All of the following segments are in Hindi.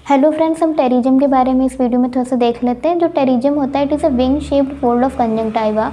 हेलो फ्रेंड्स, हम टेरिजियम के बारे में इस वीडियो में थोड़ा सा देख लेते हैं। जो टेरिजियम होता है, it is a wing shaped fold of conjunctiva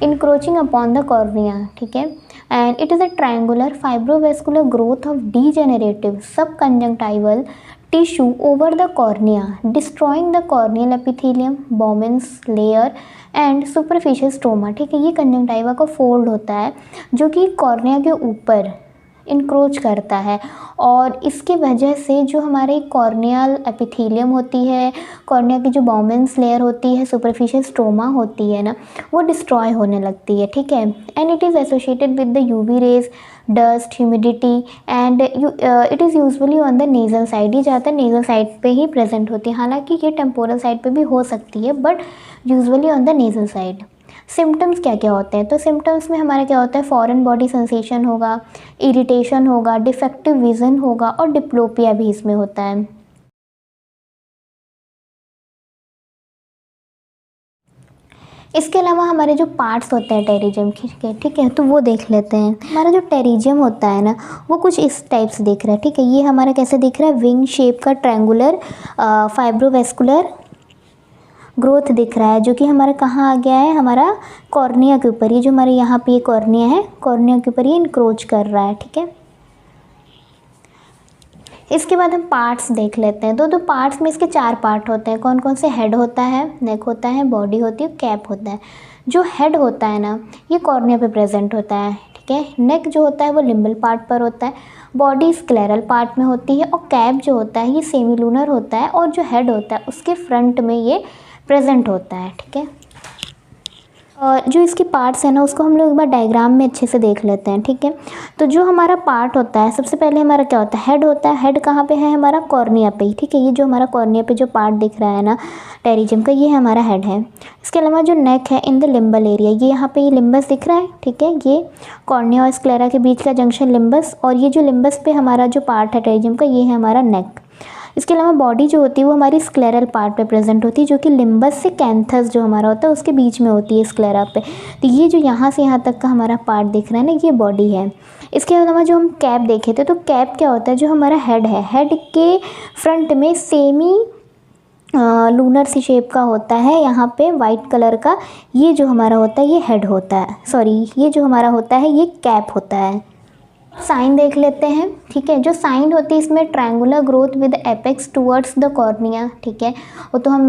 encroaching upon the cornea, ठीक है। And it is a triangular fibrovascular growth of degenerative sub conjunctival tissue over the cornea, destroying the corneal epithelium, Bowman's layer and superficial stroma, ठीक है। ये कंजंक्टिवा का फोल्ड होता है जो कि कॉर्निया के ऊपर इंक्रोच करता है और इसकी वजह से जो हमारे कॉर्नियल एपिथेलियम होती है, कॉर्निया की जो बोमेंस लेयर होती है, सुपरफिशियल स्ट्रोमा होती है ना, वो डिस्ट्रॉय होने लगती है, ठीक है। And it is associated with the UV rays, dust, humidity and it is usually on the nasal side. ये ज़्यादातर नेजल साइड पे ही प्रेजेंट होती है, हालांकि ये टेम्पोरल साइड पे भी हो सकती है, but usually on the nasal side. Symptoms क्या क्या होते हैं? तो सिम्टम्स में हमारा क्या होता है, फॉरेन बॉडी सेंसेशन होगा, इरिटेशन होगा, डिफेक्टिव विज़न होगा और डिप्लोपिया भी इसमें होता है। इसके अलावा हमारे जो पार्ट्स होते हैं टेरिजियम के, ठीक है, तो वो देख लेते हैं। हमारा जो टेरिजियम होता है ना, वो कुछ इस टाइप से दिख रहा है, ठीक है। ये हमारा कैसे दिख रहा है, विंग शेप का ट्रायंगुलर फाइब्रोवेस्कुलर ग्रोथ दिख रहा है, जो कि हमारा कहाँ आ गया है, हमारा कॉर्निया के ऊपर। ये जो हमारे यहाँ पे ये कॉर्निया है, कॉर्निया के ऊपर ये इंक्रोच कर रहा है, ठीक है। इसके बाद हम पार्ट्स देख लेते हैं। दो पार्ट्स में इसके 4 पार्ट होते हैं। कौन कौन से? हेड होता है, नेक होता है, बॉडी होती है, कैप होता है। जो हेड होता है ना, ये कॉर्निया पे प्रेजेंट होता है, ठीक है। नेक जो होता है वो लिम्बल पार्ट पर होता है, बॉडी स्क्लेरल पार्ट में होती है और कैप जो होता है ये सेमीलूनर होता है और जो हेड होता है उसके फ्रंट में ये प्रेजेंट होता है, ठीक है। और जो इसके पार्ट्स हैं ना, उसको हम लोग एक बार डायग्राम में अच्छे से देख लेते हैं, ठीक है। तो जो हमारा पार्ट होता है, सबसे पहले हमारा क्या होता है, हेड होता है। हेड कहाँ पे है, हमारा कॉर्निया पे ही, ठीक है। ये जो हमारा कॉर्निया पे जो पार्ट दिख रहा है ना टेरिजियम का, ये हमारा हेड है। इसके अलावा जो नेक है इन द लिम्बल एरिया, ये यहाँ पे ये लिम्बस दिख रहा है, ठीक है। ये कॉर्निया और स्क्लेरा के बीच का जंक्शन लिम्बस, और ये जो लिम्बस पे हमारा जो पार्ट है टेरिजियम का, ये है हमारा नेक। इसके अलावा बॉडी जो होती है वो हमारी स्क्लेरल पार्ट पे प्रेजेंट होती है, जो कि लिम्बस से कैंथस जो हमारा होता है उसके बीच में होती है स्क्लेरा पे। तो ये जो यहाँ से यहाँ तक का हमारा पार्ट दिख रहा है ना, ये बॉडी है। इसके अलावा जो हम कैप देखे थे, तो कैप क्या होता है, जो हमारा हेड है, हेड के फ्रंट में सेमी लूनर सी शेप का होता है, यहाँ पे वाइट कलर का। ये जो हमारा होता है ये हेड होता है, सॉरी, ये जो हमारा होता है ये कैप होता है। साइन देख लेते हैं, ठीक है। जो साइन होती है इसमें triangular growth with apex towards the cornea, ठीक है। वो तो हम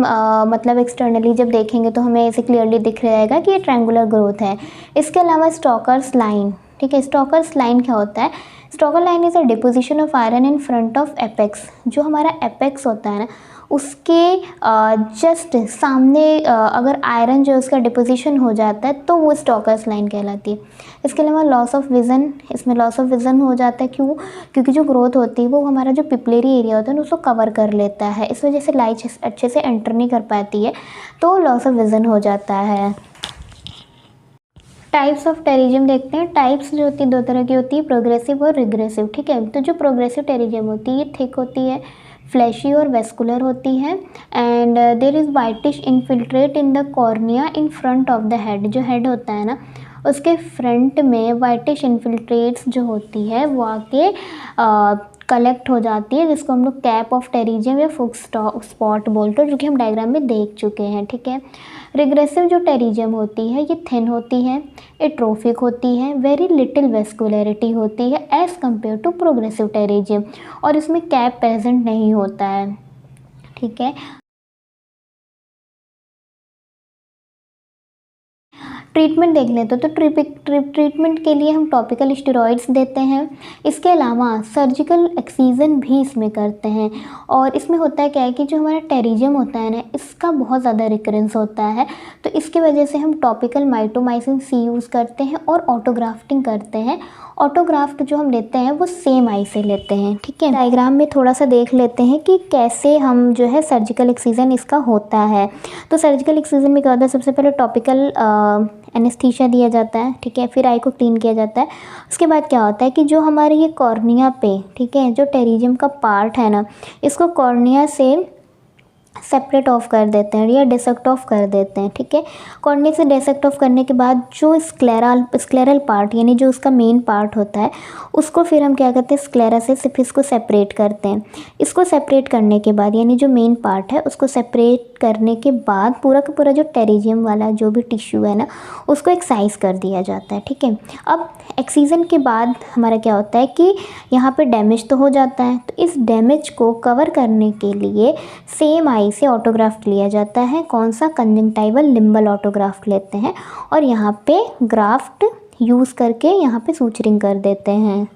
मतलब एक्सटर्नली जब देखेंगे तो हमें ऐसे क्लियरली दिख रहेगा कि ये ट्रायंगुलर ग्रोथ है। इसके अलावा स्टॉकर्स लाइन, ठीक है। स्टॉकर्स लाइन क्या होता है, stalker line is a deposition of iron in front of apex. जो हमारा एपेक्स होता है ना, उसके जस्ट सामने अगर आयरन जो उसका डिपोजिशन हो जाता है तो वो स्टॉकर्स लाइन कहलाती है। इसके अलावा लॉस ऑफ विज़न, इसमें लॉस ऑफ विज़न हो जाता है, क्यों? क्योंकि जो ग्रोथ होती है वो हमारा जो पिपलेरी एरिया होता है ना उसको कवर कर लेता है, इस वजह से लाइट अच्छे से एंटर नहीं कर पाती है, तो लॉस ऑफ विज़न हो जाता है। टाइप्स ऑफ टेरिजियम देखते हैं। टाइप्स जो होती है 2 तरह की होती है, प्रोग्रेसिव और रिग्रेसिव, ठीक है। तो जो प्रोग्रेसिव टेरिजियम होती है ये थिक होती है, फ्लैशी और वेस्कुलर होती है, and there is whitish infiltrate in the cornea in front of the head. जो हेड होता है ना उसके फ्रंट में वाइटिश इन्फिल्ट्रेट्स जो होती है वो आके कलेक्ट हो जाती है, जिसको हम लोग कैप ऑफ टेरिजियम या फुक्स स्पॉट बोलते हैं, जो कि हम डायग्राम में देख चुके हैं, ठीक है। रिग्रेसिव जो टेरिजियम होती है ये थिन होती है, एट्रोफिक होती है, वेरी लिटिल वेस्कुलरिटी होती है as compare to progressive pterygium, और इसमें कैप प्रेजेंट नहीं होता है, ठीक है। ट्रीटमेंट देख लेते तो ट्रीटमेंट के लिए हम टॉपिकल स्टेरॉइड्स देते हैं। इसके अलावा सर्जिकल एक्सीजन भी इसमें करते हैं। और इसमें होता है क्या है कि जो हमारा टेरिजियम होता है ना, इसका बहुत ज़्यादा रिकरेंस होता है, तो इसकी वजह से हम टॉपिकल माइटोमाइसिन सी यूज़ करते हैं और ऑटोग्राफ्टिंग करते हैं। ऑटोग्राफ्ट जो हम लेते हैं वो सेम आई से लेते हैं, ठीक है। डायग्राम में थोड़ा सा देख लेते हैं कि कैसे हम जो है सर्जिकल एक्सीजन इसका होता है। तो सर्जिकल एक्सीजन में क्या होता है, सबसे पहले टॉपिकल एनेस्थीसिया दिया जाता है, ठीक है। फिर आई को क्लीन किया जाता है। उसके बाद क्या होता है कि जो हमारे ये कॉर्निया पे, ठीक है, जो टेरिजियम का पार्ट है ना, इसको कॉर्निया से सेपरेट ऑफ कर देते हैं या डिसेक्ट ऑफ कर देते हैं, ठीक है। कॉर्निया से डिसेक्ट ऑफ करने के बाद जो स्क्लेरल पार्ट यानी जो उसका मेन पार्ट होता है उसको फिर हम क्या करते हैं, स्क्लेरा से सिर्फ इसको सेपरेट करते हैं। इसको सेपरेट करने के बाद यानी जो मेन पार्ट है उसको सेपरेट करने के बाद पूरा का पूरा जो टेरिजियम वाला जो भी टिश्यू है ना उसको एक्साइज कर दिया जाता है, ठीक है। अब एक्सीजन के बाद हमारा क्या होता है कि यहाँ पे डैमेज तो हो जाता है, तो इस डैमेज को कवर करने के लिए सेम आई से ऑटोग्राफ लिया जाता है। कौन सा, कंजंक्टिवल लिम्बल ऑटोग्राफ लेते हैं और यहाँ पे ग्राफ्ट यूज़ करके यहाँ पे सूचरिंग कर देते हैं।